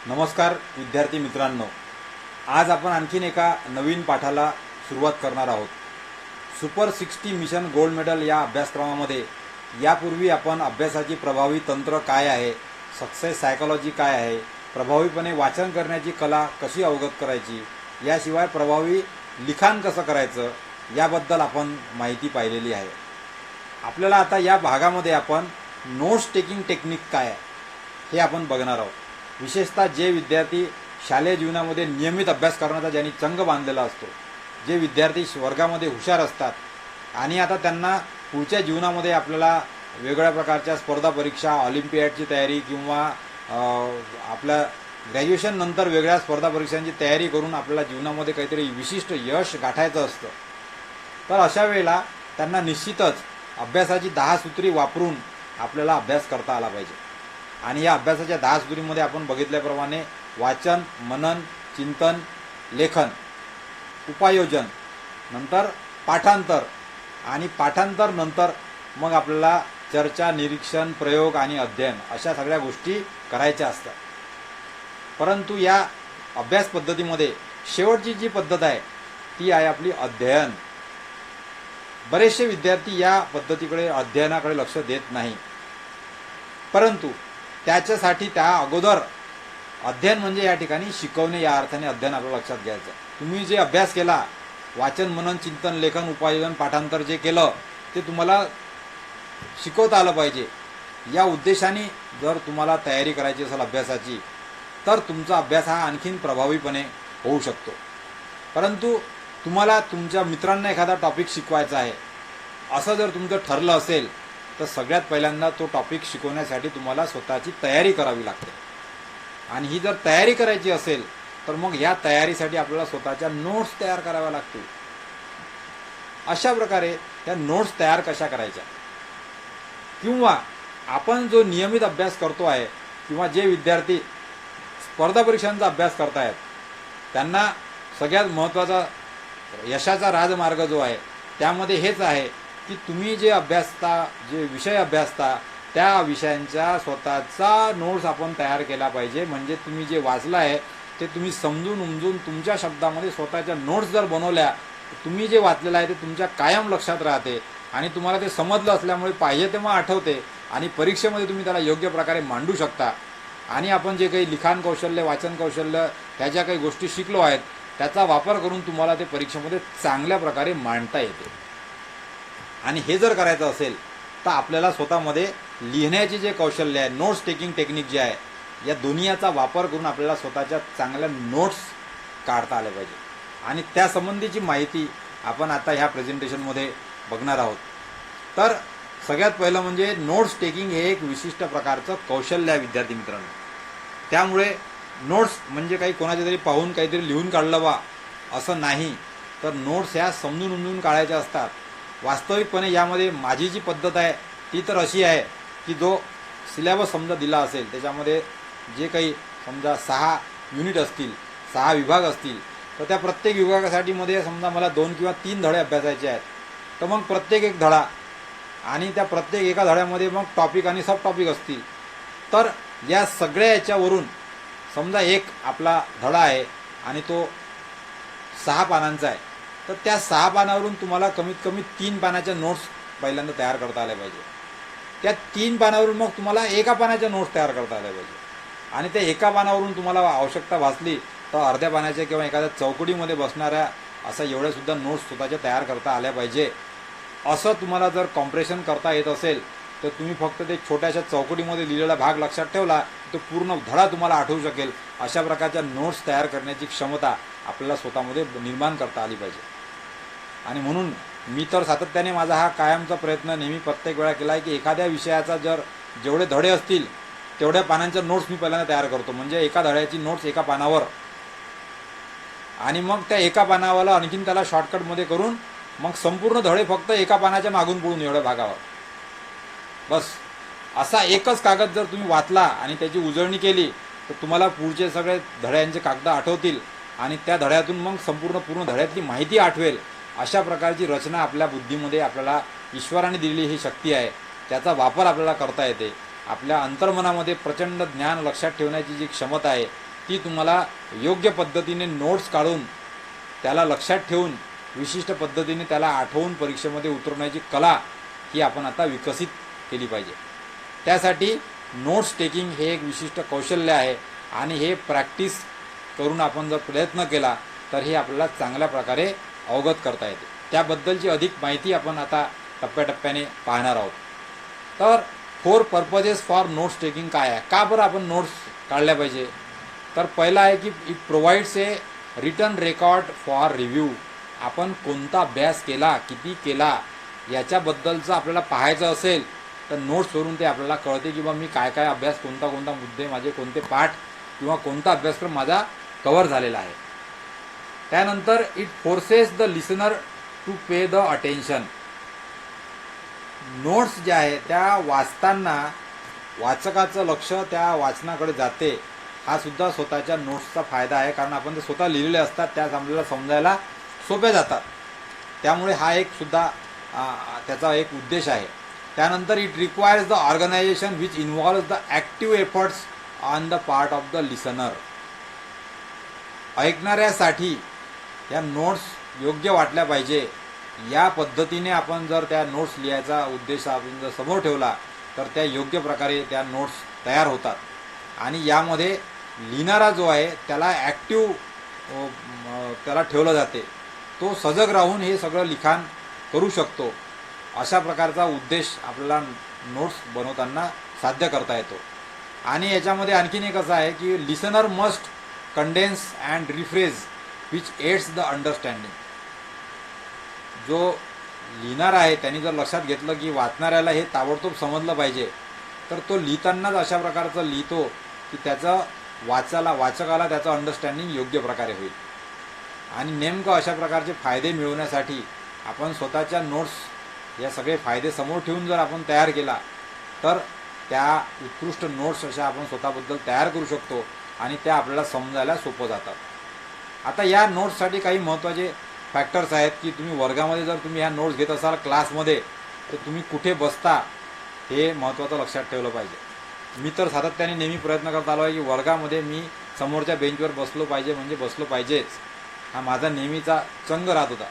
नमस्कार विद्यार्थी मित्रांनो, आज आपण आणखीन एका नवीन पाठाला सुरुवात करणार आहोत. सुपर 60 मिशन गोल्ड मेडल या अभ्यासक्रमामध्ये यापूर्वी आपण अभ्यासाची प्रभावी तंत्र काय आहे, सक्सेस सायकोलॉजी काय आहे, प्रभावीपणे वाचन करण्याची कला कशी अवगत करायची, याशिवाय प्रभावी लिखाण कसं करायचं याबद्दल आपण माहिती पाहिलेली आहे. आपल्याला आता या भागामध्ये आपण नोट्स टेकिंग टेक्निक काय आहे हे आपण बघणार आहोत. विशेषतः जे विद्यार्थी शालेय जीवनामध्ये नियमित अभ्यास करण्याचा ज्यांनी चंग बांधलेला असतो, जे विद्यार्थी वर्गामध्ये हुशार असतात आणि आता त्यांना पुढच्या जीवनामध्ये आपल्याला वेगवेगळ्या प्रकारच्या स्पर्धा परीक्षा, ऑलिम्पियाडची तयारी किंवा आपल्या ग्रॅज्युएशन नंतर वेगळ्या स्पर्धा परीक्षांची तयारी करून आपल्याला जीवनामध्ये काहीतरी विशिष्ट यश गाठायचं असतं, तर अशा वेळेला त्यांना निश्चितच अभ्यासाची 10 सूत्री वापरून आपल्याला अभ्यास करता आला पाहिजे. आणि या अभ्यासाच्या 10 सूत्रीमध्ये आपण बघितल्याप्रमाणे वाचन, मनन, चिंतन, लेखन, उपायोजन, नंतर पाठांतर आणि पाठांतर नंतर मग आपल्याला चर्चा, निरीक्षण, प्रयोग आणि अध्ययन अशा सगळ्या गोष्टी करायच्या असतात. परंतु या अभ्यास पद्धतीमध्ये शेवटची जी पद्धत आहे ती आहे आपली अध्ययन. बरेचसे विद्यार्थी या पद्धतीकडे, अध्ययनाकडे लक्ष देत नाही. परंतु त्याच्यासाठी त्या अगोदर अध्ययन म्हणजे या ठिकाणी शिकवणे या अर्थाने अध्ययन आपल्या लक्षात घ्यायचं. तुम्ही जे अभ्यास केला, वाचन, मनन, चिंतन, लेखन, उपायोजन, पाठांतर जे केलं ते तुम्हाला शिकवता आलं पाहिजे. या उद्देशाने जर तुम्हाला तयारी करायची असेल अभ्यासाची, तर तुमचा अभ्यास हा आणखीन प्रभावीपणे होऊ शकतो. परंतु तुम्हाला तुमच्या मित्रांना एखादा टॉपिक शिकवायचा आहे असं जर तुमचं ठरलं असेल, तर सगळ्यात पहिल्यांदा तो टॉपिक शिकवण्यासाठी तुम्हाला स्वतःची तयारी करावी लागते. आणि ही जर तयारी करायची असेल तर मग या तयारीसाठी आपल्याला स्वतःच्या नोट्स तयार कराव्या लागतील. अशा प्रकारे त्या नोट्स तयार कशा करायच्या, किंवा आपण जो नियमित अभ्यास करतो आहे किंवा जे विद्यार्थी स्पर्धा परीक्षांचा अभ्यास करतायत त्यांना सगळ्यात महत्त्वाचा यशाचा राजमार्ग जो आहे त्यामध्ये हेच आहे की तुम्ही जे अभ्यासता, जे विषय अभ्यासता त्या विषयांचा स्वतःचा नोट्स आपण तयार केला पाहिजे. म्हणजे तुम्ही जे वाचलं आहे ते तुम्ही समजून उमजून तुमच्या शब्दामध्ये स्वतःच्या नोट्स जर बनवल्या, तुम्ही जे वाचलेलं आहे ते तुमच्या कायम लक्षात राहते आणि तुम्हाला ते समजलं असल्यामुळे पाहिजे तेव्हा आठवते आणि परीक्षेमध्ये तुम्ही त्याला योग्य प्रकारे मांडू शकता. आणि आपण जे काही लिखाण कौशल्य, वाचन कौशल्य, ह्या काही गोष्टी शिकलो आहेत त्याचा वापर करून तुम्हाला ते परीक्षेमध्ये चांगल्या प्रकारे मांडता येते. आणि हे जर करायचं असेल तर आपल्याला स्वतःमध्ये लिहिण्याचे जे कौशल्य आहे, नोट्स टेकिंग टेक्निक जे आहे, या दोन्हीचा वापर करून आपल्याला स्वतःच्या चांगल्या नोट्स काढता आल्या पाहिजे. आणि त्या संबंधीची माहिती आपण आता ह्या प्रेझेंटेशनमध्ये बघणार आहोत. तर सगळ्यात पहिलं म्हणजे नोट्स टेकिंग हे एक विशिष्ट प्रकारचं कौशल्य आहे विद्यार्थी मित्रांनो. त्यामुळे नोट्स म्हणजे काही कोणाच्या तरी पाहून काहीतरी लिहून काढलं बा असं नाही, तर नोट्स ह्या समजून उमजून काढायच्या असतात. वास्तविकपणे यामध्ये माझी जी पद्धत आहे ती तर अशी आहे की जो सिलेबस समजा दिला असेल त्याच्यामध्ये जे काही समजा 6 युनिट असतील, 6 विभाग असतील, तर त्या प्रत्येक विभागासाठी मध्ये समजा मला 2 किंवा 3 धडे अभ्यासायचे आहेत, तर मग प्रत्येक एक धडा आणि त्या प्रत्येक एका धड्यामध्ये मग टॉपिक आणि सब टॉपिक असतील. तर या सगळ्या याच्यावरून समजा एक आपला धडा आहे आणि तो 6 पानांचा आहे, तर त्या 6 पानावरून तुम्हाला कमीत कमी 3 पानाच्या नोट्स पहिल्यांदा तयार करता आल्या पाहिजे. त्या 3 पानावरून मग तुम्हाला एका पानाच्या नोट्स तयार करता आल्या पाहिजे. आणि त्या एका पानावरून तुम्हाला आवश्यकता भासली तर अर्ध्या पानाच्या किंवा एखाद्या चौकटीमध्ये बसणाऱ्या असा एवढ्यासुद्धा नोट्स स्वतःच्या तयार करता आल्या पाहिजे. असं तुम्हाला जर कॉम्प्रेशन करता येत असेल तर तुम्ही फक्त ते छोट्याशा चौकटीमध्ये लिहिलेला भाग लक्षात ठेवला तर पूर्ण धडा तुम्हाला आठवू शकेल. अशा प्रकारच्या नोट्स तयार करण्याची क्षमता आपल्याला स्वतःमध्ये निर्माण करता आली पाहिजे. आणि म्हणून मी तर सातत्याने माझा हा कायमचा प्रयत्न नेहमी प्रत्येक वेळा केला आहे की एखाद्या विषयाचा जर जेवढे धडे असतील तेवढ्या पानांच्या नोट्स मी पहिल्यांदा तयार करतो. म्हणजे एका धड्याची नोट्स एका पानावर, आणि मग त्या एका पानावाला आणखीन त्याला शॉर्टकटमध्ये करून मग संपूर्ण धडे फक्त एका पानाच्या मागून पुढून एवढ्या भागावर बस. असा एकच कागद जर तुम्ही वाचला आणि त्याची उजळणी केली तर तुम्हाला पुढचे सगळे धड्यांचे कागद आठवतील आणि त्या धड्यातून मग पूर्ण धड्यातली माहिती आठवेल. अशा प्रकारची रचना आपल्या बुद्धीमध्ये आपल्याला ईश्वराने दिलेली ही शक्ती आहे, त्याचा वापर आपल्याला करता येते. आपल्या अंतर्मनामध्ये प्रचंड ज्ञान लक्षात ठेवण्याची जी क्षमता आहे ती तुम्हाला योग्य पद्धतीने नोट्स काढून त्याला लक्षात ठेवून विशिष्ट पद्धतीने त्याला आठवून परीक्षेमध्ये उतरवण्याची कला ही आपण आता विकसित केली पाहिजे. त्यासाठी नोट्स टेकिंग हे एक विशिष्ट कौशल्य आहे आणि हे प्रॅक्टिस करून आपण जर प्रयत्न केला तर हे आपल्याला चांगल्या प्रकारे अवगत करता येते. त्याबद्दलची अधिक माहिती आपण आता टप्प्याटप्प्याने पाहणार आहोत. तर 4 पर्पजेस फॉर नोट्स टेकिंग काय आहे, का बरं आपण नोट्स काढल्या पाहिजे. तर पहिला आहे की it provides A return record for review. आपण कोणता अभ्यास केला, किती केला याच्याबद्दलचं आपल्याला पाहायचं असेल तर नोट्सवरून ते आपल्याला कळते की बा मी काय काय अभ्यास, कोणता कोणता मुद्दे माझे, कोणते पाठ किंवा कोणता अभ्यासक्रम माझा कव्हर झालेला आहे. त्यानंतर it forces the listener to pay the attention. Notes ज्या आहे त्या वाचताना वाचकाचं लक्ष त्या वाचनाकडे जाते. हा सुद्धा स्वतःच्या नोट्सचा फायदा आहे, कारण आपण ते स्वतः लिहिलेले असतात, त्याच आपल्याला समजायला सोप्या जातात. त्यामुळे हा एक सुद्धा त्याचा एक उद्देश आहे. त्यानंतर it requires the organisation which involves the active efforts on the part of the listener. ऐकणाऱ्यासाठी या नोट्स योग्य वाटल्या पाहिजे. या पद्धतीने आपण जर त्या नोट्स लिहायचा उद्देश आपण जर समोर ठेवला तर त्या योग्य प्रकारे त्या नोट्स तयार होतात आणि यामध्ये लिहिणारा जो आहे त्याला ॲक्टिव्ह त्याला ठेवलं जाते. तो सजग राहून हे सगळं लिखाण करू शकतो. अशा प्रकारचा उद्देश आपल्याला नोट्स बनवताना साध्य करता येतो. आणि याच्यामध्ये आणखीन एक असं आहे की listener must condense and rephrase which aids the understanding. जो लिहिणार आहे त्यांनी जर लक्षात घेतलं की वाचणाऱ्याला हे ताबडतोब समजलं पाहिजे तर तो लिहितानाच अशा प्रकारचं लिहितो की त्याचं वाचकाला त्याचं अंडरस्टँडिंग योग्य प्रकारे होईल. आणि नेमकं अशा प्रकारचे फायदे मिळवण्यासाठी आपण स्वतःच्या नोट्स या सगळे फायदे समोर ठेवून जर आपण तयार केला तर त्या उत्कृष्ट नोट्स अशा आपण स्वतःबद्दल तयार करू शकतो आणि त्या आपल्याला समजायला सोपं जातात. आता या नोट्ससाठी काही महत्त्वाचे फॅक्टर्स आहेत की तुम्ही वर्गामध्ये जर तुम्ही ह्या नोट्स घेत असाल क्लासमध्ये तर तुम्ही कुठे बसता हे महत्त्वाचं लक्षात ठेवलं पाहिजे. मी तर सातत्याने नेहमी प्रयत्न करत आलो आहे की वर्गामध्ये मी समोरच्या बेंचवर बसलो पाहिजे, म्हणजे बसलो पाहिजेच. हा माझा नेहमीचा चंग राहत होता.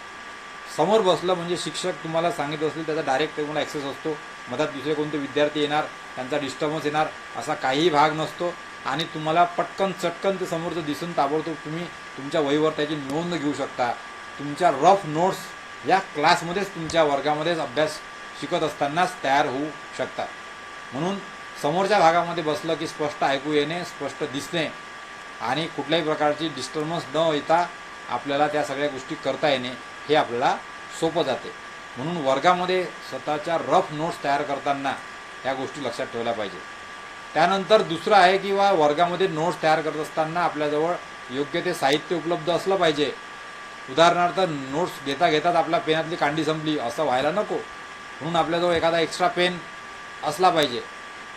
समोर बसलं म्हणजे शिक्षक तुम्हाला सांगित असतील त्याचा डायरेक्ट तुम्हाला ॲक्सेस असतो. मधात दुसरे कोणते विद्यार्थी येणार, त्यांचा डिस्टर्बन्स येणार असा काहीही भाग नसतो आणि तुम्हाला पटकन चटकन ते समोरचं दिसून ताबडतोब तुम्ही तुमच्या वहीवर त्याची नोंद घेऊ शकता. तुमच्या रफ नोट्स या क्लासमध्येच तुमच्या वर्गामध्येच अभ्यास शिकत असतानाच तयार होऊ शकतात. म्हणून समोरच्या भागामध्ये बसलं की स्पष्ट ऐकू येणे, स्पष्ट दिसणे आणि कुठल्याही प्रकारची डिस्टर्बन्स न येता आपल्याला त्या सगळ्या गोष्टी करता येणे हे आपल्याला सोपं जाते. म्हणून वर्गामध्ये स्वतःच्या रफ नोट्स तयार करताना या गोष्टी लक्षात ठेवल्या पाहिजे. त्यानंतर दुसरं आहे की वर्गामध्ये नोट्स तयार करत असताना आपल्याजवळ योग्य ते साहित्य उपलब्ध असलं पाहिजे. उदाहरणार्थ नोट्स घेता घेतात आपल्या पेनातली कांडी संपली असं व्हायला नको, म्हणून आपल्याजवळ एखादा एक्स्ट्रा पेन असला पाहिजे.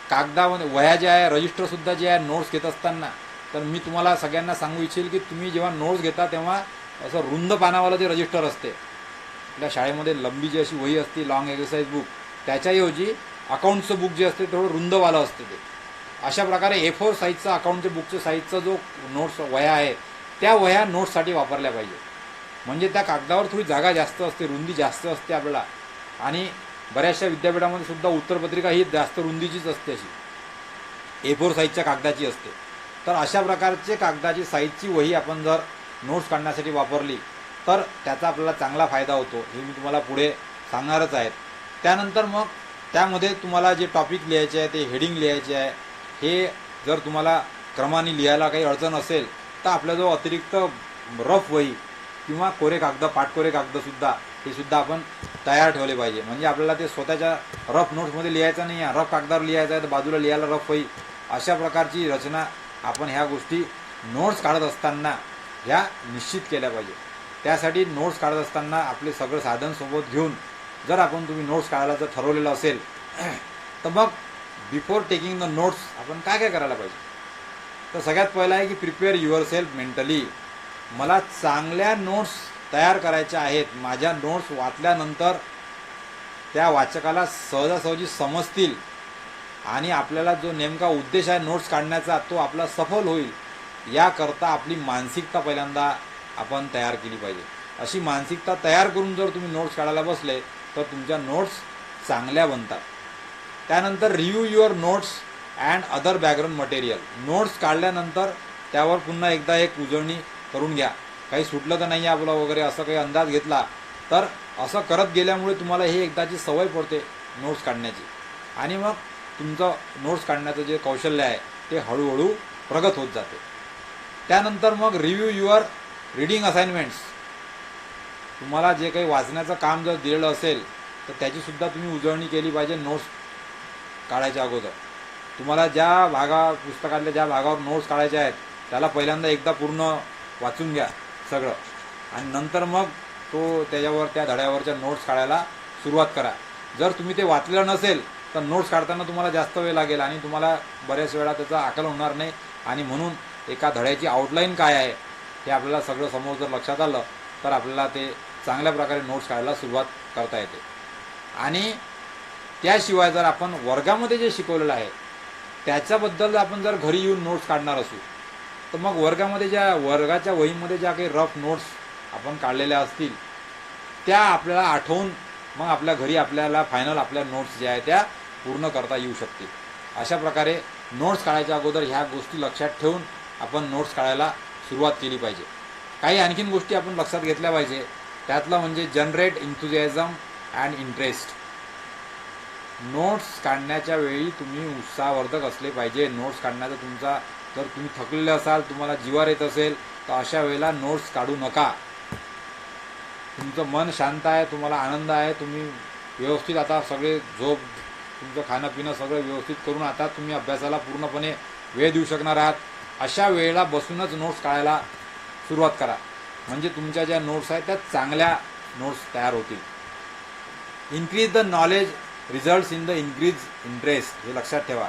कागदामध्ये वह्या ज्या आहे, रजिस्टरसुद्धा जे आहे नोट्स घेत असताना, तर मी तुम्हाला सगळ्यांना सांगू इच्छेल की तुम्ही जेव्हा नोट्स घेता तेव्हा असं रुंद पानावालं जे रजिस्टर असते, आपल्या शाळेमध्ये लंबी जी अशी वही असते लॉंग एक्सरसाइज बुक, त्याच्याऐवजी अकाउंटचं बुक जे असते थोडं रुंदवालं असते ते. अशा प्रकारे A4 साईजचं अकाउंटच्या बुकच्या साईजचा जो नोट्स वह्या आहे त्या वह्या नोट्ससाठी वापरल्या पाहिजे. म्हणजे त्या कागदावर थोडी जागा जास्त असते, रुंदी जास्त असते आपल्याला. आणि बऱ्याचशा विद्यापीठामध्ये सुद्धा उत्तरपत्रिका ही जास्त रुंदीचीच असते, अशी A4 साईजच्या कागदाची असते. तर अशा प्रकारचे कागदाची साईजची वही आपण जर नोट्स काढण्यासाठी वापरली तर त्याचा आपल्याला चांगला फायदा होतो, हे मी तुम्हाला पुढे सांगणारच आहेत. त्यानंतर मग त्यामध्ये तुम्हाला जे टॉपिक लिहायचे आहे ते हेडिंग लिहायचे आहे, हे जर तुम्हाला क्रमाने लिहायला काही अडचण असेल तर आपल्याजवळ अतिरिक्त रफ वही किंवा कोरे कागद, पाठकोरे कागदसुद्धा हे सुद्धा आपण तयार ठेवले पाहिजे. म्हणजे आपल्याला ते स्वतःच्या रफ नोट्समध्ये लिहायचं नाही आहे, रफ कागदावर लिहायचं आहे तर बाजूला लिहायला रफ वही, अशा प्रकारची रचना आपण ह्या गोष्टी नोट्स काढत असताना ह्या निश्चित केल्या पाहिजे. त्यासाठी नोट्स काढत असताना आपले सगळं साधन सोबत घेऊन जर आपण तुम्ही नोट्स काढायला जर ठरवलेलं असेल तर मग बिफोर टेकिंग द नोट्स आपण काय काय करायला पाहिजे. तर सगळ्यात पहिलं आहे की प्रिपेअर युअर सेल्फ मेंटली. मला चांगल्या नोट्स तयार करायच्या आहेत, माझ्या नोट्स वाचल्यानंतर त्या वाचकाला सहजासहजी समजतील आणि आपल्याला जो नेमका उद्देश आहे नोट्स काढण्याचा तो आपला सफल होईल. याकरता आपली मानसिकता पहिल्यांदा आपण तयार केली पाहिजे. अशी मानसिकता तयार करून जर तुम्ही नोट्स काढायला बसले तर तुमच्या नोट्स चांगल्या बनतात. त्यानंतर review your notes and other background material. Notes काढल्यानंतर त्यावर पुन्हा एकदा एक उजळणी करून घ्या. काही सुटलं तर नाही आपलं वगैरे असं काही अंदाज घेतला तर असं करत गेल्यामुळे तुम्हाला ही एकदाची सवय पडते नोट्स काढण्याची, आणि मग तुमचं नोट्स काढण्याचं जे कौशल्य आहे ते हळूहळू प्रगत होत जाते. त्यानंतर मग रिव्ह्यू युअर रीडिंग असाइनमेंट्स. तुम्हाला जे काही वाचण्याचं काम जर दिलेलं असेल तर त्याचीसुद्धा तुम्ही उजळणी केली पाहिजे नोट्स काढायच्या अगोदर. तुम्हाला ज्या पुस्तकातल्या ज्या भागावर नोट्स काढायच्या आहेत त्याला पहिल्यांदा एकदा पूर्ण वाचून घ्या सगळं, आणि नंतर मग त्याच्यावर त्या धड्यावरच्या नोट्स काढायला सुरुवात करा. जर तुम्ही ते वाचलेलं नसेल तर नोट्स काढताना तुम्हाला जास्त वेळ लागेल आणि तुम्हाला बऱ्याच वेळा त्याचं आकलन होणार नाही, आणि म्हणून एका धड्याची आउटलाईन काय आहे हे आपल्याला सगळं समोर जर लक्षात आलं तर आपल्याला ते चांगल्या प्रकारे नोट्स काढायला सुरुवात करता येते. आणि त्याशिवाय जर आपण वर्गामध्ये जे शिकवलेलं आहे त्याच्याबद्दल आपण जर घरी येऊन नोट्स काढणार असू तर मग वर्गाच्या वहीमध्ये ज्या काही रफ नोट्स आपण काढलेल्या असतील त्या आपल्याला आठवून मग आपल्या घरी आपल्याला फायनल आपल्या नोट्स ज्या आहेत त्या पूर्ण करता येऊ शकतील. अशा प्रकारे नोट्स काढायच्या अगोदर ह्या गोष्टी लक्षात ठेवून आपण नोट्स काढायला सुरुवात केली पाहिजे. काही आणखीन गोष्टी आपण लक्षात घेतल्या पाहिजे. त्यातलं म्हणजे जनरेट इंथुझियाझम अँड इंटरेस्ट. नोट्स काढण्याच्या वेळी तुम्ही उत्साहवर्धक असले पाहिजे. नोट्स काढण्याचा तुमचा जर तुम्ही थकलेले असाल, तुम्हाला जिवार येत असेल तर अशा वेळेला नोट्स काढू नका. तुमचं मन शांत आहे, तुम्हाला आनंद आहे, तुम्ही व्यवस्थित आता सगळे झोप, तुमचं खाणं पिणं सगळं व्यवस्थित करून आता तुम्ही अभ्यासाला पूर्णपणे वेळ देऊ शकणार आहात. अशा वेळेला बसूनच नोट्स काढायला सुरुवात करा, म्हणजे तुमच्या ज्या नोट्स आहेत त्या चांगल्या नोट्स तयार होतील. Increase the knowledge results in the increase interest. हे लक्षात ठेवा.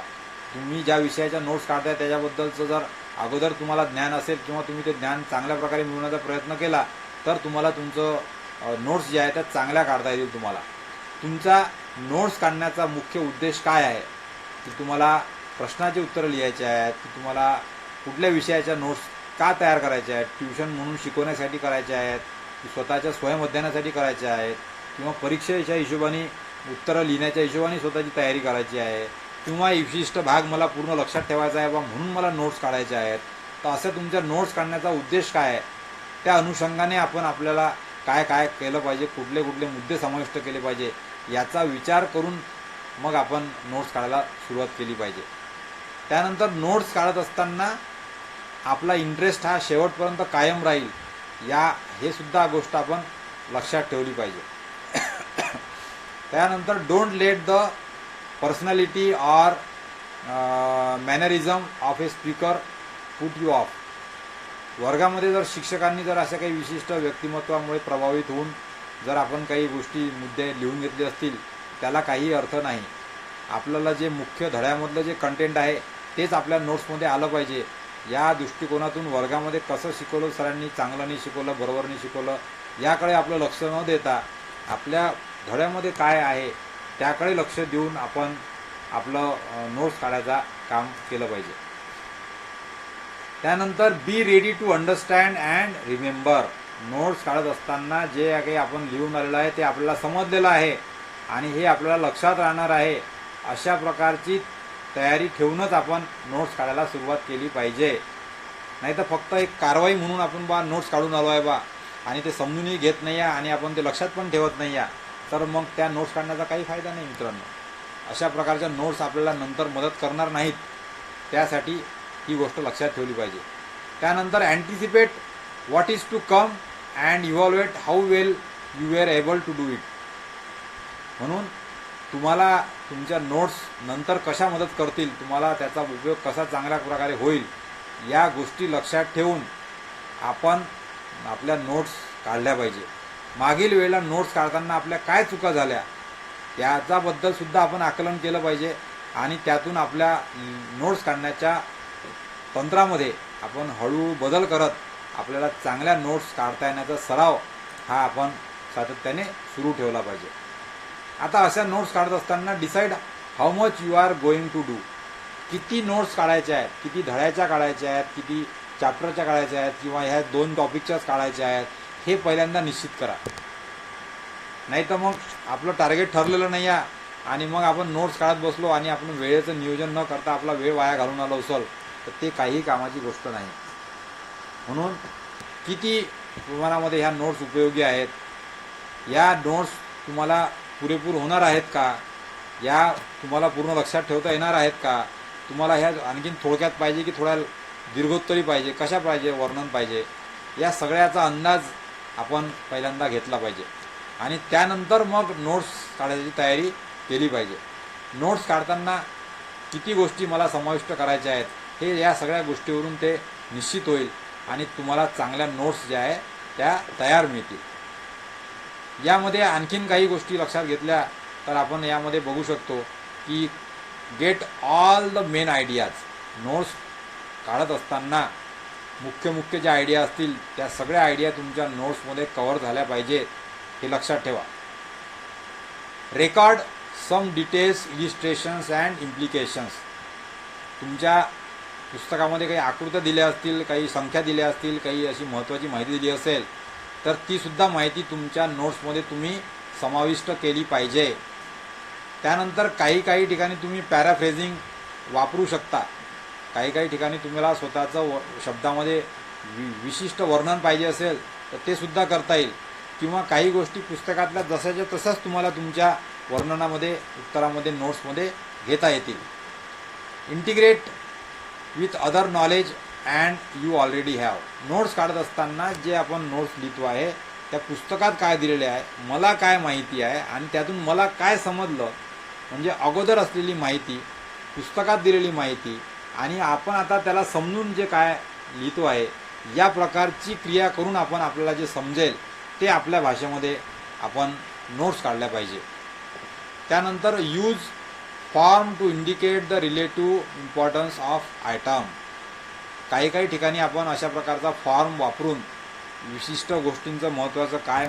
तुम्ही ज्या विषयाच्या नोट्स काढताय त्याच्याबद्दलचं जर अगोदर तुम्हाला ज्ञान असेल किंवा तुम्ही ते ज्ञान चांगल्या प्रकारे मिळवण्याचा प्रयत्न केला तर तुम्हाला तुमचं नोट्स जे आहे त्या चांगल्या काढता येतील. तुम्हाला तुमचा नोट्स काढण्याचा मुख्य उद्देश काय आहे की तुम्हाला प्रश्नाचे उत्तरं लिहायचे आहेत, की तुम्हाला कुठल्या विषयाच्या नोट्स का तयार करायच्या आहेत, ट्युशन म्हणून शिकवण्यासाठी करायच्या आहेत, की स्वतःच्या स्वयंअध्ययनासाठी करायच्या आहेत, किंवा परीक्षेच्या हिशोबाने उत्तरं लिहिण्याच्या हिशोबाने स्वतःची तयारी करायची आहे, किंवा विशिष्ट भाग मला पूर्ण लक्षात ठेवायचा आहे बा म्हणून मला नोट्स काढायचे आहेत. तर असं तुमच्या नोट्स काढण्याचा उद्देश काय आहे, त्या अनुषंगाने आपण आपल्याला काय काय केलं पाहिजे, कुठले कुठले मुद्दे समाविष्ट केले पाहिजे याचा विचार करून मग आपण नोट्स काढायला सुरुवात केली पाहिजे. त्यानंतर नोट्स काढत असताना आपला इंटरेस्ट हा शेवटपर्यंत कायम राहील हे सुद्धा गोष्ट आपण लक्षात ठेवली पाहिजे. त्यानंतर don't let the personality or mannerism of a speaker put you off. वर्गामध्ये जर शिक्षकांनी जर अशा काही विशिष्ट व्यक्तिमत्वामुळे प्रभावित होऊन जर आपण काही गोष्टी मुद्दे लिहून घेतले असतील त्याला काही अर्थ नाही. आपल्याला जे मुख्य धड्यामधलं जे कंटेंट आहे तेच आपल्या नोट्समध्ये आलं पाहिजे. या दृष्टिकोनातून वर्गामध्ये कसं शिकवलं सरांनी, चांगलं नाही शिकवलं, बरोबर नाही शिकवलं याकडे आपलं लक्ष न देता आपल्या धड्यामध्ये काय आहे त्याकडे लक्ष देऊन आपण आपलं नोट्स काढायचं काम केलं पाहिजे. त्यानंतर be ready to understand and remember. Notes काढत असताना जे काही आपण लिहून आलेलं आहे ते आपल्याला समजलेलं आहे आणि हे आपल्याला लक्षात राहणार आहे अशा प्रकारची तयारी ठेवूनच आपण नोट्स काढायला सुरुवात केली पाहिजे. नाही तर फक्त एक कारवाई म्हणून आपण नोट्स काढून आलो आहे आणि ते समजूनही घेत नाही आहे आणि आपण ते लक्षात पण ठेवत नाही आहे तर मग त्या नोट्स काढण्याचा काही फायदा नाही मित्रांनो. अशा प्रकारच्या नोट्स आपल्याला नंतर मदत करणार नाहीत, त्यासाठी ही गोष्ट लक्षात ठेवली पाहिजे. त्यानंतर anticipate what is to come and evaluate how well you are able to do it. म्हणून तुम्हाला तुमच्या नोट्स नंतर कशा मदत करतील, तुम्हाला त्याचा उपयोग कसा चांगल्या प्रकारे होईल या गोष्टी लक्षात ठेवून आपण आपल्या नोट्स काढल्या पाहिजे. मागील वेळेला नोट्स काढताना आपल्या काय चुका झाल्या त्याच्याबद्दल सुद्धा आपण आकलन केलं पाहिजे आणि त्यातून आपल्या नोट्स काढण्याच्या तंत्रामध्ये आपण हळूहळू बदल करत आपल्याला चांगल्या नोट्स काढता येण्याचा सराव हा आपण सातत्याने सुरू ठेवला पाहिजे. आता अशा नोट्स काढत असताना decide how much you are going to do. किती नोट्स काढायच्या आहेत, किती धड्याच्या काढायच्या आहेत, किती चॅप्टरच्या काढायच्या आहेत किंवा ह्या 2 टॉपिकच्याच काढायच्या आहेत, हे पहिल्यांदा निश्चित करा. नाही तर मग आपलं टार्गेट ठरलेलं नाही आहे आणि मग आपण नोट्स काढत बसलो आणि आपण वेळेचं नियोजन न करता आपला वेळ वाया घालून आलो असेल तर ते काही कामाची गोष्ट नाही. म्हणून किती प्रमाणामध्ये ह्या नोट्स उपयोगी आहेत, या नोट्स तुम्हाला पुरेपूर होणार आहेत का, या तुम्हाला पूर्ण लक्षात ठेवता येणार आहेत का, तुम्हाला ह्या आणखीन थोडक्यात पाहिजे की थोड्या दीर्घोत्तरी पाहिजे, कशा पाहिजे, वर्णन पाहिजे, या सगळ्याचा अंदाज आपण पहिल्यांदा घेतला पाहिजे आणि त्यानंतर मग नोट्स काढायची तयारी केली पाहिजे. नोट्स काढताना किती गोष्टी मला समाविष्ट करायच्या आहेत हे या सगळ्या गोष्टीवरून ते निश्चित होईल आणि तुम्हाला चांगल्या नोट्स ज्या आहे त्या तयार मिळतील. यामध्ये आणखीन काही गोष्टी लक्षात घेतल्या तर आपण यामध्ये बघू शकतो की get all the main ideas. Notes काढत असताना मुख्य ज्या आयडिया असतील त्या सगळ्या आयडिया तुमच्या नोट्समध्ये कव्हर झाल्या पाहिजेत हे लक्षात ठेवा. Record some details, illustrations and implications. तुमच्या पुस्तकामध्ये काही आकृत्या दिल्या असतील, काही संख्या दिल्या असतील, काही अशी महत्त्वाची माहिती दिली असेल तर तीसुद्धा माहिती तुमच्या नोट्समध्ये तुम्ही समाविष्ट केली पाहिजे. त्यानंतर काही ठिकाणी तुम्ही पॅराफ्रेझिंग वापरू शकता. काही ठिकाणी तुम्हाला स्वतःचं शब्दामध्ये विशिष्ट वर्णन पाहिजे असेल तर ते सुद्धा करता येईल किंवा काही गोष्टी पुस्तकातल्या जशाच्या तसंच तुम्हाला तुमच्या वर्णनामध्ये, उत्तरामध्ये, नोट्समध्ये घेता येतील. Integrate with other knowledge and you already have. Notes काढत असताना जे आपण नोट्स लिहितो आहे त्या पुस्तकात काय दिलेले आहे, मला काय माहिती आहे आणि त्यातून मला काय समजलं, म्हणजे अगोदर असलेली माहिती, पुस्तकात दिलेली माहिती आणि आपण आता त्याला समजून जे काय लिहितो आहे या प्रकारची क्रिया करून आपण आपल्याला जे समजेल ते आपल्या भाषेमध्ये आपण नोट्स काढल्या पाहिजे. त्यानंतर use form to indicate the relative importance of item. काही ठिकाणी आपण अशा प्रकारचा फॉर्म वापरून विशिष्ट गोष्टींचं महत्त्वाचं काय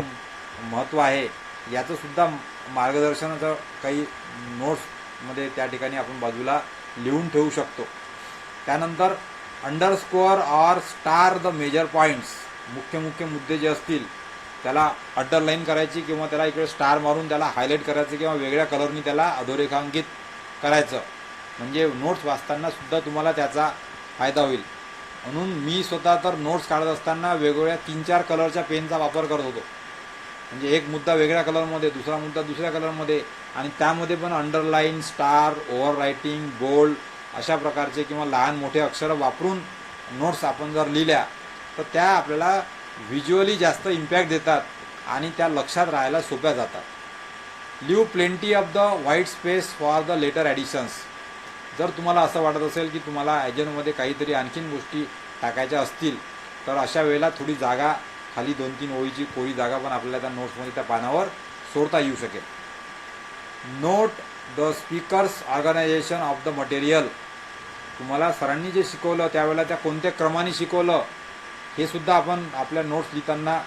महत्त्व आहे याचंसुद्धा मार्गदर्शनाचं काही नोट्समध्ये त्या ठिकाणी आपण बाजूला लिहून ठेवू शकतो. त्यानंतर underscore or star the major points. मुख्य मुद्दे जे असतील त्याला अंडरलाईन करायची किंवा त्याला इकडे स्टार मारून त्याला हायलाईट करायचं किंवा वेगळ्या कलरनी त्याला अधोरेखांकित करायचं, म्हणजे नोट्स वाचताना सुद्धा तुम्हाला त्याचा फायदा होईल. म्हणून मी स्वतः तर नोट्स काढत असताना वेगवेगळ्या 3-4 कलरच्या पेनचा वापर करत होतो. म्हणजे एक मुद्दा वेगळ्या कलरमध्ये, दुसरा मुद्दा दुसऱ्या कलरमध्ये आणि त्यामध्ये पण underline, star, over writing, bold अशा प्रकारचे किंवा लहान मोठे अक्षरं वापरून नोट्स आपण जर लिहिल्या तर त्या आपल्याला व्हिज्युअली जास्त इम्पॅक्ट देतात आणि त्या लक्षात राहायला सोप्या जातात. Leave plenty of the white space for the later additions. जर तुम्हाला असं वाटत असेल की तुम्हाला ॲजनमध्ये काहीतरी आणखीन गोष्टी टाकायच्या असतील तर अशा वेळेला थोडी जागा, खाली 2-3 ओळीची कोरी जागा पण आपल्याला त्या नोट्समध्ये त्या पानावर सोडता येऊ शकेल. Note the speaker's organization of the material. तुम्हाला सरांनी जे शिकवलं त्यावेळेला त्या कोणत्या क्रमाने शिकवलं हे सुद्धा आपण आपल्या नोट्स लिहिताना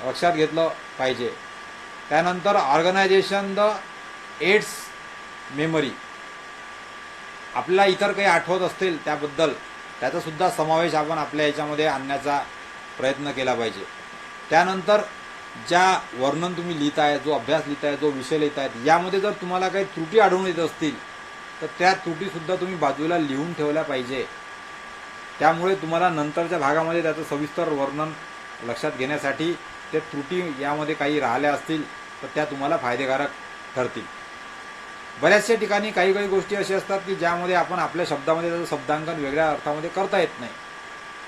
लक्षात घेतलं पाहिजे. त्यानंतर ऑर्गनायझेशन द एड्स मेमरी. आपल्याला इतर काही आठवत असतील त्याबद्दल त्याचासुद्धा समावेश आपण आपल्या याच्यामध्ये आणण्याचा प्रयत्न केला पाहिजे. त्यानंतर ज्या वर्णन तुम्ही लिहिताय, जो अभ्यास लिहिताय, जो विषय लिहितायत यामध्ये जर तुम्हाला काही त्रुटी आढळून येत असतील तर त्या त्रुटीसुद्धा तुम्ही बाजूला लिहून ठेवल्या पाहिजे. त्यामुळे तुम्हाला नंतरच्या भागामध्ये त्याचं सविस्तर वर्णन लक्षात घेण्यासाठी ते त्रुटी यामध्ये काही राहिल्या असतील तर त्या तुम्हाला फायदेकारक ठरतील. बऱ्याचशा ठिकाणी काही गोष्टी अशा असतात की ज्यामध्ये आपण आपल्या शब्दामध्ये त्याचं शब्दांकन वेगळ्या अर्थामध्ये करता येत नाही,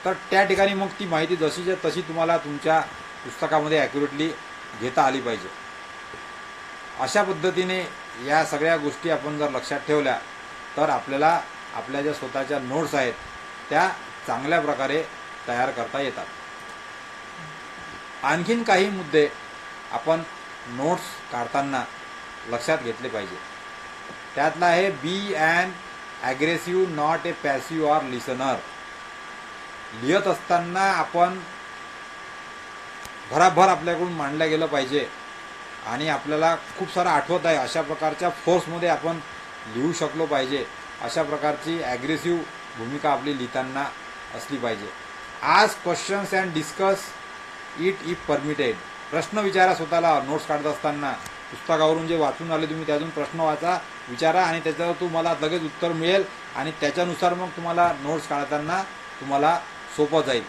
तर त्या ठिकाणी मग ती माहिती जशीच्या तशी तुम्हाला तुमच्या पुस्तकामध्ये ॲक्युरेटली घेता आली पाहिजे. अशा पद्धतीने या सगळ्या गोष्टी आपण जर लक्षात ठेवल्या तर आपल्याला आपल्या ज्या स्वतःच्या नोट्स आहेत त्या चांगल्या प्रकारे तयार करता येतात. आणखीन काही मुद्दे आपण नोट्स काढताना लक्षात घेतले पाहिजे. त्यातला आहे be an aggressive not a passive or listener. लिहित असताना आपण भराभर आपल्याकडून मांडलं गेलं पाहिजे आणि आपल्याला खूप सारं आठवत आहे अशा प्रकारच्या फोर्समध्ये आपण लिहू शकलो पाहिजे. अशा प्रकारची ॲग्रेसिव्ह भूमिका आपली लिहिताना असली पाहिजे. Ask questions and discuss it if permitted. प्रश्न विचारा स्वतःला नोट्स काढत असताना. पुस्तकावरून जे वाचून आले तुम्ही त्यातून प्रश्न वाचा, विचारा आणि त्याच्यावर तुम्हाला लगेच उत्तर मिळेल आणि त्याच्यानुसार मग तुम्हाला नोट्स काढताना तुम्हाला सोपं जाईल.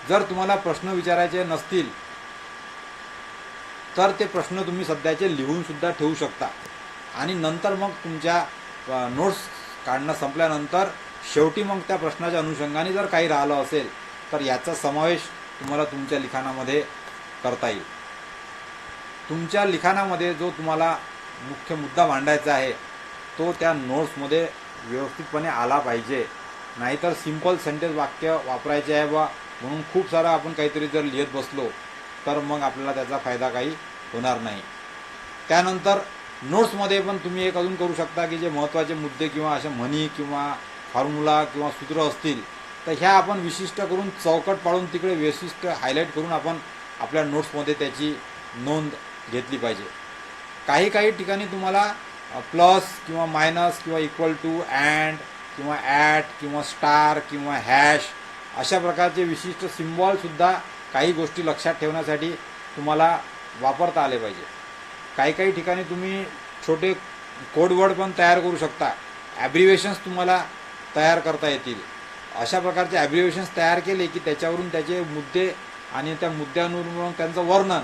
जर तुम्हाला प्रश्न विचारायचे नसतील तर ते प्रश्न तुम्ही सध्याचे लिहून सुद्धा ठेवू शकता आणि नंतर मग तुमच्या नोट्स काढणं संपल्यानंतर शेवटी मग त्या प्रश्नाच्या अनुषंगाने जर काही राहिलं असेल तर याचा समावेश तुम्हाला तुमच्या लिखाणामध्ये करता येईल. तुमच्या लिखाणामध्ये जो तुम्हाला मुख्य मुद्दा मांडायचा आहे तो त्या नोट्समध्ये व्यवस्थितपणे आला पाहिजे. नाहीतर सिंपल सेंटेन्स वाक्य वापरायचे आहे बा म्हणून खूप सारं आपण काहीतरी जर लिहित बसलो तर मग आपल्याला त्याचा फायदा काही होणार नाही. त्यानंतर नोट्समध्ये पण तुम्ही एक अजून करू शकता की जे महत्त्वाचे मुद्दे किंवा अशा म्हणी किंवा फॉर्म्युला किंवा सूत्र असतील तर ह्या आपण विशिष्ट करून चौकट पाडून तिकडे विशिष्ट हायलाईट करून आपण आपल्या नोट्समध्ये त्याची नोंद घेतली पाहिजे. काही ठिकाणी तुम्हाला प्लस किंवा मायनस किंवा इक्वल टू अँड किंवा ॲट किंवा स्टार किंवा हॅश अशा प्रकारचे विशिष्ट सिम्बॉलसुद्धा काही गोष्टी लक्षात ठेवण्यासाठी तुम्हाला वापरता आले पाहिजे. काही ठिकाणी तुम्ही छोटे कोडवर्ड पण तयार करू शकता. ॲब्रिव्हेशन्स तुम्हाला तयार करता येतील. अशा प्रकारचे ॲब्रिव्हेशन्स तयार केले की त्याच्यावरून त्याचे मुद्दे आणि त्या मुद्द्यांवरून त्यांचं वर्णन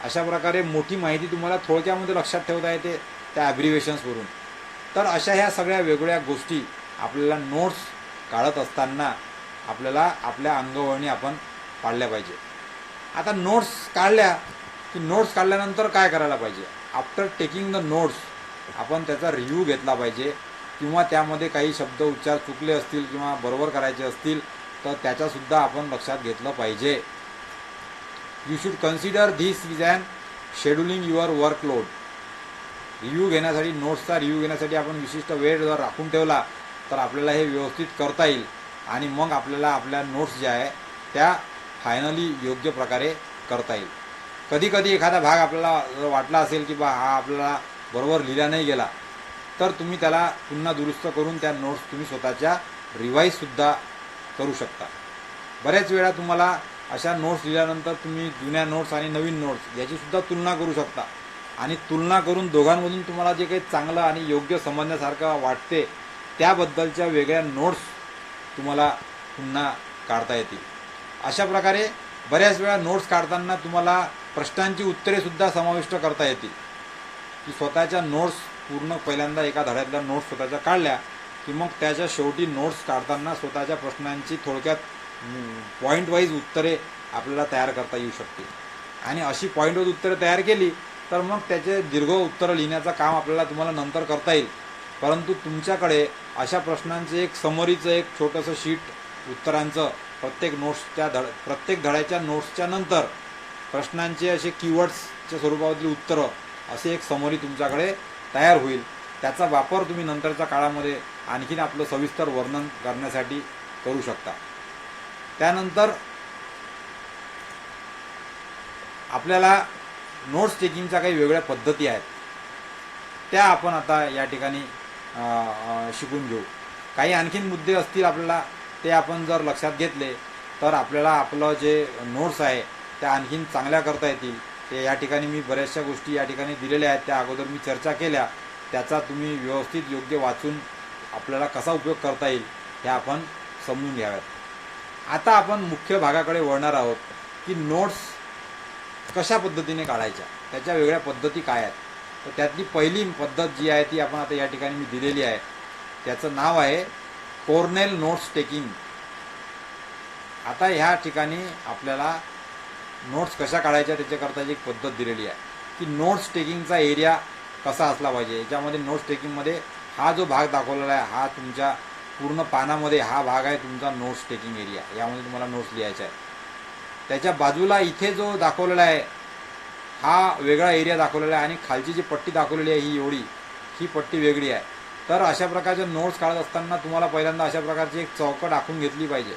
अशा प्रकारे मोठी माहिती तुम्हाला थोडक्यामध्ये लक्षात ठेवता येते त्या ॲब्रिव्हेशन्सवरून. तर अशा ह्या सगळ्या वेगवेगळ्या गोष्टी आपल्याला नोट्स काढत असताना आपल्याला आपल्या अंगवळणी आपण पाळल्या पाहिजे. आता नोट्स काढल्या की नोट्स काढल्यानंतर काय करायला पाहिजे. आफ्टर टेकिंग द नोट्स आपण त्याचा रिव्ह्यू घेतला पाहिजे किंवा त्यामध्ये काही शब्द उच्चार चुकले असतील किंवा बरोबर करायचे असतील तर त्याच्यासुद्धा आपण लक्षात घेतलं पाहिजे. You should consider this is and scheduling your workload. Review घेण्यासाठी नोट्सचा रिव्ह्यू घेण्यासाठी आपण विशिष्ट वेळ जर राखून ठेवला तर आपल्याला हे व्यवस्थित करता येईल आणि मग आपल्याला आपल्या नोट्स ज्या आहे त्या फायनली योग्य प्रकारे करता येईल. कधी एखादा भाग आपल्याला जर वाटला असेल की बा हा आपल्याला बरोबर लिहिला नाही गेला तर तुम्ही त्याला पुन्हा दुरुस्त करून त्या नोट्स तुम्ही स्वतःच्या रिवाईजसुद्धा करू शकता. बऱ्याच वेळा तुम्हाला अशा नोट्स लिहिल्यानंतर तुम्ही जुन्या नोट्स आणि नवीन नोट्स याचीसुद्धा तुलना करू शकता आणि तुलना करून दोघांमधून तुम्हाला जे काही चांगलं आणि योग्य समजण्यासारखं वाटते त्याबद्दलच्या वेगळ्या नोट्स तुम्हाला पुन्हा काढता येतील. अशा प्रकारे बऱ्याच वेळा नोट्स काढताना तुम्हाला प्रश्नांची उत्तरेसुद्धा समाविष्ट करता येतील की स्वतःच्या नोट्स पूर्ण पहिल्यांदा एका धड्यातल्या नोट्स स्वतःच्या काढल्या की मग त्याच्या शेवटी नोट्स काढताना स्वतःच्या प्रश्नांची थोडक्यात पॉईंट वाईज उत्तरे आपल्याला तयार करता येऊ शकते. आणि अशी पॉईंट वाईज उत्तरे तयार केली तर मग त्याचे दीर्घ उत्तरं लिहिण्याचं काम आपल्याला तुम्हाला नंतर करता येईल. परंतु तुमच्याकडे अशा प्रश्नांचे एक समरीचं एक छोटंसं शीट उत्तरांचं प्रत्येक धड्याच्या नोट्सच्या नंतर प्रश्नांचे असे कीवर्ड्सच्या स्वरूपातली उत्तरं असे एक समरी तुमच्याकडे तयार होईल. त्याचा वापर तुम्ही नंतरच्या काळामध्ये आणखीन आपलं सविस्तर वर्णन करण्यासाठी करू शकता. त्यानंतर आपल्याला नोट्स टेकिंगच्या काही वेगळ्या पद्धती आहेत त्या आपण आता या ठिकाणी शिकून घेऊ. काही आणखीन मुद्दे असतील आपल्याला ते आपण जर लक्षात घेतले तर आपल्याला आपलं जे नोट्स आहे त्या आणखीन चांगल्या करता येतील. ते या ठिकाणी मी बऱ्याचशा गोष्टी या ठिकाणी दिलेल्या आहेत त्या अगोदर मी चर्चा केल्या. त्याचा तुम्ही व्यवस्थित योग्य वाचून आपल्याला कसा उपयोग करता येईल हे आपण समजून घ्याव्यात. आता आपण मुख्य भागाकडे वळणार आहोत की नोट्स कशा पद्धतीने काढायच्या, त्याच्या वेगळ्या पद्धती काय आहेत. तर त्यातली पहिली पद्धत जी आहे ती आपण आता या ठिकाणी मी दिलेली आहे. त्याचं नाव आहे कॉर्नेल नोट्स टेकिंग. आता ह्या ठिकाणी आपल्याला नोट्स कशा काढायच्या त्याच्याकरता एक पद्धत दिलेली आहे की नोट्स टेकिंगचा एरिया कसा असला पाहिजे. याच्यामध्ये नोट्स टेकिंगमध्ये हा जो भाग दाखवलेला आहे हा तुमच्या पूर्ण पानामध्ये हा भाग आहे तुमचा नोट्स टेकिंग एरिया. यामध्ये तुम्हाला नोट्स लिहायच्या आहे. त्याच्या बाजूला इथे जो दाखवलेला आहे हा वेगळा एरिया दाखवलेला आहे आणि खालची जी पट्टी दाखवलेली आहे ही एवढी ही पट्टी वेगळी आहे. तर अशा प्रकारचे नोट्स काढत असताना तुम्हाला पहिल्यांदा अशा प्रकारची एक चौकट आखून घेतली पाहिजे.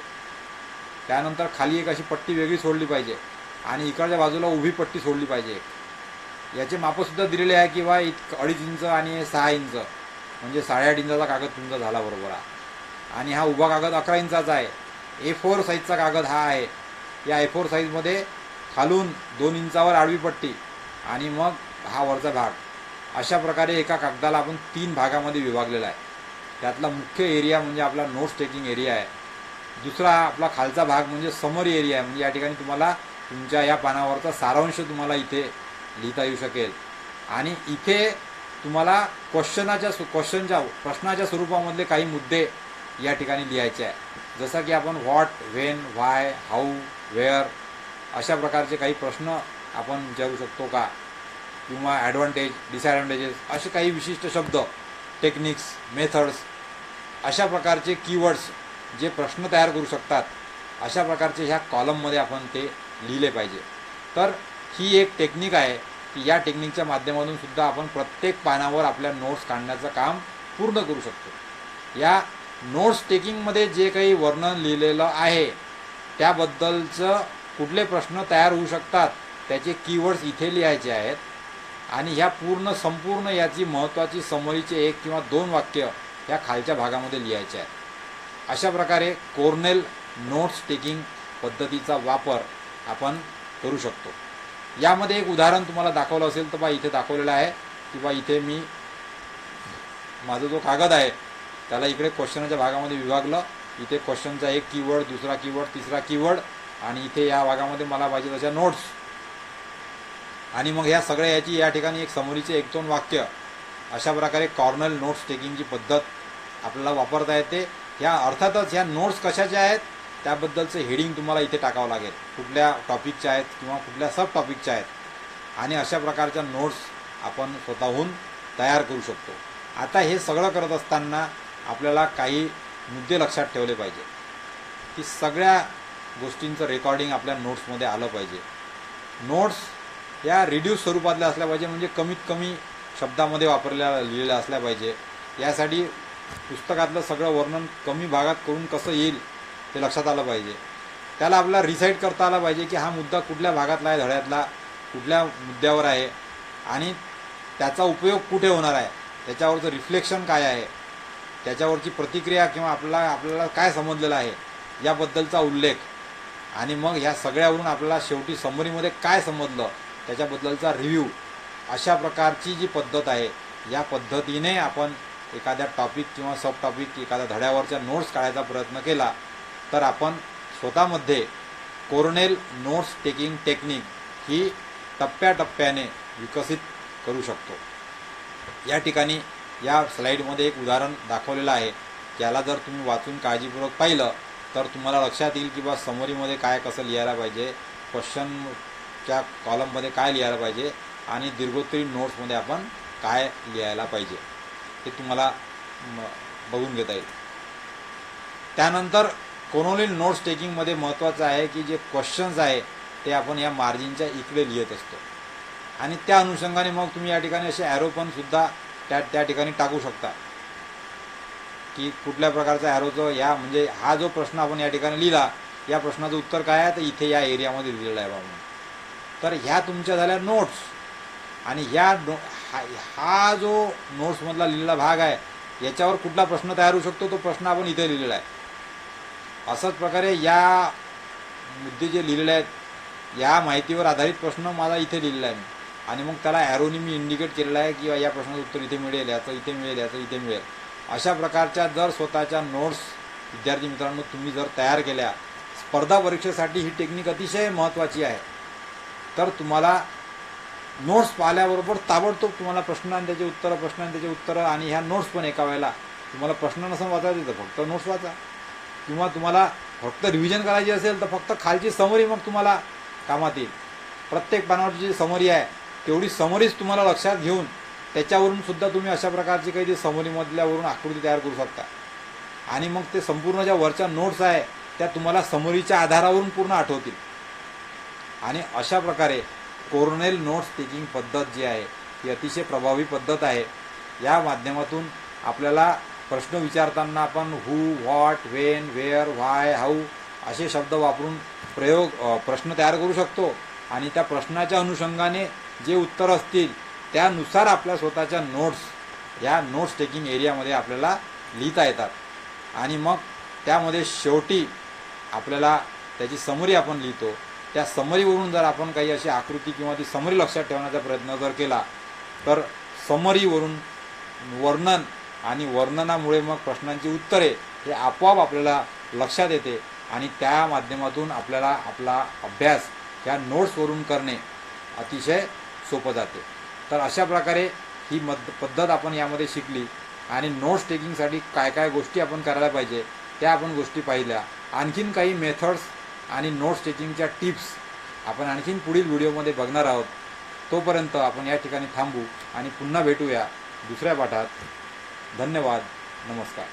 त्यानंतर खाली एक अशी पट्टी वेगळी सोडली पाहिजे आणि इकडच्या बाजूला उभी पट्टी सोडली पाहिजे. याचे मापसुद्धा दिलेले आहे की बा 2.5 इंच आणि 6 इंच म्हणजे 8.5 इंचाचा कागद तुमचा झाला बरोबर आहे. आणि हा उभा कागद 11 इंचाचा आहे A4 साईजचा कागद हा आहे. या A4 साईजमध्ये खालून 2 इंचावर आडवी पट्टी आणि मग हा वरचा भाग, अशा प्रकारे एका कागदाला आपण 3 भागामध्ये विभागलेला आहे. त्यातला मुख्य एरिया म्हणजे आपला नोट्स टेकिंग एरिया आहे. दुसरा आपला खालचा भाग म्हणजे समरी एरिया आहे. म्हणजे या ठिकाणी तुम्हाला तुमच्या या पानावरचा सारांश तुम्हाला इथे लिहिता येऊ शकेल. आणि इथे तुम्हाला प्रश्नाच्या स्वरूपामधले काही मुद्दे या ठिकाणी लिहायचे आहे. जसं की आपण what, when, why, how, where अशा प्रकारचे काही प्रश्न आपण विचारू शकतो का, किंवा ॲडव्हान्टेज, डिसॲडव्हान्टेजेस असे काही विशिष्ट शब्द, टेक्निक्स, मेथड्स अशा प्रकारचे कीवर्ड्स जे प्रश्न तयार करू शकतात, अशा प्रकारचे ह्या कॉलममध्ये आपण ते लिहिले पाहिजे. तर ही एक टेक्निक आहे की या टेक्निकच्या माध्यमातून सुद्धा आपण प्रत्येक पानावर आपल्या नोट्स काढण्याचं काम पूर्ण करू शकतो. या नोट्स टेकिंगमध्ये जे काही वर्णन लिहिलेलं आहे त्याबद्दलचं कुठले प्रश्न तयार होऊ शकतात त्याचे कीवर्ड्स इथे लिहायचे आहेत. आणि ह्या संपूर्ण याची महत्त्वाची समरीचे 1 किंवा 2 वाक्य या खालच्या भागामध्ये लिहायचे आहेत. अशा प्रकारे कोर्नेल नोट्स टेकिंग पद्धतीचा वापर आपण करू शकतो. यामध्ये एक उदाहरण तुम्हाला दाखवलं असेल तर इथे दाखवलेलं आहे की इथे मी माझा जो कागद आहे त्याला इकडे क्वेश्चनच्या भागामध्ये विभागलं. इथे क्वेश्चनचा एक कीवर्ड, दुसरा कीवर्ड, तिसरा कीवर्ड आणि इथे या भागामध्ये मला पाहिजे तशा नोट्स. आणि मग ह्या सगळ्या याची या ठिकाणी एक समरीचे 1-2 वाक्य, अशा प्रकारे कॉर्नल नोट्स टेकिंगची पद्धत आपल्याला वापरता येते. ह्या अर्थातच ह्या नोट्स कशाच्या आहेत त्याबद्दलचं हेडिंग तुम्हाला इथे टाकावं लागेल, कुठल्या टॉपिकच्या आहेत किंवा कुठल्या सब टॉपिकच्या आहेत. आणि अशा प्रकारच्या नोट्स आपण स्वतःहून तयार करू शकतो. आता हे सगळं करत असताना आपल्याला काही मुद्दे लक्षात ठेवले पाहिजे की सगळ्या गोष्टींचं रेकॉर्डिंग आपल्या नोट्समध्ये आलं पाहिजे. नोट्स या रिड्यूस स्वरूपातल्या असल्या पाहिजे, म्हणजे कमीत कमी शब्दामध्ये लिहिलेल्या असल्या पाहिजे. यासाठी पुस्तकातलं सगळं वर्णन कमी भागात करून कसं येईल ते लक्षात आलं पाहिजे. त्याला आपल्याला रिसाईट करता आला पाहिजे की हा मुद्दा कुठल्या भागातला आहे, धड्यातला कुठल्या मुद्द्यावर आहे आणि त्याचा उपयोग कुठे होणार आहे, त्याच्यावरचं रिफ्लेक्शन काय आहे, त्याच्यावरची प्रतिक्रिया किंवा आपल्याला काय समजलेलं आहे याबद्दलचा उल्लेख. आणि मग ह्या सगळ्यावरून आपल्याला शेवटी समरीमध्ये काय समजलं त्याच्याबद्दलचा रिव्ह्यू. अशा प्रकारची जी पद्धत आहे या पद्धतीने आपण एखाद्या टॉपिक किंवा सब टॉपिक एखाद्या धड्यावरच्या नोट्स काढायचा प्रयत्न केला तर आपण स्वतःमध्ये कोर्नेल नोट्स टेकिंग टेक्निक ही टप्प्याटप्प्याने विकसित करू शकतो. या ठिकाणी या स्लाईडमध्ये एक उदाहरण दाखवलेलं आहे. याला जर तुम्ही वाचून काळजीपूर्वक पाहिलं तर तुम्हाला लक्षात येईल की समरीमध्ये काय कसं लिहायला पाहिजे, क्वेश्चनच्या कॉलममध्ये काय लिहायला पाहिजे आणि दीर्घोत्तरी नोट्समध्ये आपण काय लिहायला पाहिजे हे तुम्हाला बघून घेता येईल. त्यानंतर कोर्नेल नोट्स टेकिंगमध्ये महत्त्वाचं आहे की जे क्वेश्चन्स आहे ते आपण या मार्जिनच्या इकडे लिहित असतो आणि त्या अनुषंगाने मग तुम्ही या ठिकाणी असे ॲरो पण सुद्धा त्या ठिकाणी टाकू शकता की कुठल्या प्रकारचा ॲरोचं म्हणजे हा जो प्रश्न आपण या ठिकाणी लिहिला या प्रश्नाचं उत्तर काय आहे तर इथे या एरियामध्ये लिहिलेलं आहे बाबा. तर ह्या तुमच्या झाल्या नोट्स आणि हा जो नोट्समधला लिहिलेला भाग आहे याच्यावर कुठला प्रश्न तयार होऊ शकतो तो प्रश्न आपण इथे लिहिलेला आहे. असंच प्रकारे या मुद्दे जे लिहिलेले आहेत या माहितीवर आधारित प्रश्न माझा इथे लिहिलेला आहे आणि मग त्याला ॲरोनी मी इंडिकेट केलेलं आहे की या प्रश्नाचं उत्तर इथे मिळेल, याचं इथे मिळेल, याचं इथे मिळेल. अशा प्रकारच्या जर स्वतःच्या नोट्स विद्यार्थी मित्रांनो तुम्ही जर तयार केल्या, स्पर्धा परीक्षेसाठी ही टेक्निक अतिशय महत्त्वाची आहे. तर तुम्हाला नोट्स पाहिल्याबरोबर ताबडतोब तुम्हाला प्रश्न आणि त्याचे उत्तरं आणि ह्या नोट्स पण एका वेळेला तुम्हाला प्रश्न नसून वाचायचं तर फक्त नोट्स वाचा, किंवा तुम्हाला फक्त रिव्हिजन करायची असेल तर फक्त खालची समरी मग तुम्हाला कामात येईल. प्रत्येक पानावरची जी समरी आहे तेवढी समरीच तुम्हाला लक्षात घेऊन त्याच्यावरून सुद्धा तुम्ही अशा प्रकारची काही जी समरीमधल्यावरून आकृती तयार करू शकता आणि मग ते संपूर्ण ज्या वरच्या नोट्स आहे त्या तुम्हाला समरीच्या आधारावरून पूर्ण आठवतील. आणि अशा प्रकारे कोर्नेल नोट्स टेकिंग पद्धत जी आहे ही अतिशय प्रभावी पद्धत आहे. या माध्यमातून आपल्याला प्रश्न विचारताना आपण who, what, when, where, why, how असे शब्द वापरून प्रश्न तयार करू शकतो आणि त्या प्रश्नाच्या अनुषंगाने जे उत्तर असतील त्यानुसार आपल्या स्वतःच्या नोट्स या नोट्स टेकिंग एरियामध्ये आपल्याला लिहिता येतात. आणि मग त्यामध्ये शेवटी आपल्याला त्याची समरी आपण लिहितो, त्या समरीवरून जर आपण काही अशी आकृती किंवा ती समरी लक्षात ठेवण्याचा प्रयत्न जर केला तर समरीवरून वर्णन आणि वर्णनामुळे मग प्रश्नांची उत्तरे हे आपोआप आपल्याला लक्षात येते आणि त्या माध्यमातून आपल्याला आपला अभ्यास ह्या नोट्सवरून करणे अतिशय सोपं जाते. तर अशा प्रकारे ही पद्धत आपण यामध्ये शिकली आणि नोट्स टेकिंगसाठी काय काय गोष्टी आपण करायला पाहिजे त्या आपण गोष्टी पाहिल्या. आणखीन काही मेथड्स आणि नोट्स टेकिंगच्या टिप्स आपण आणखीन पुढील व्हिडिओमध्ये बघणार आहोत. तोपर्यंत आपण या ठिकाणी थांबू आणि पुन्हा भेटूया दुसऱ्या पाठात. धन्यवाद. नमस्कार.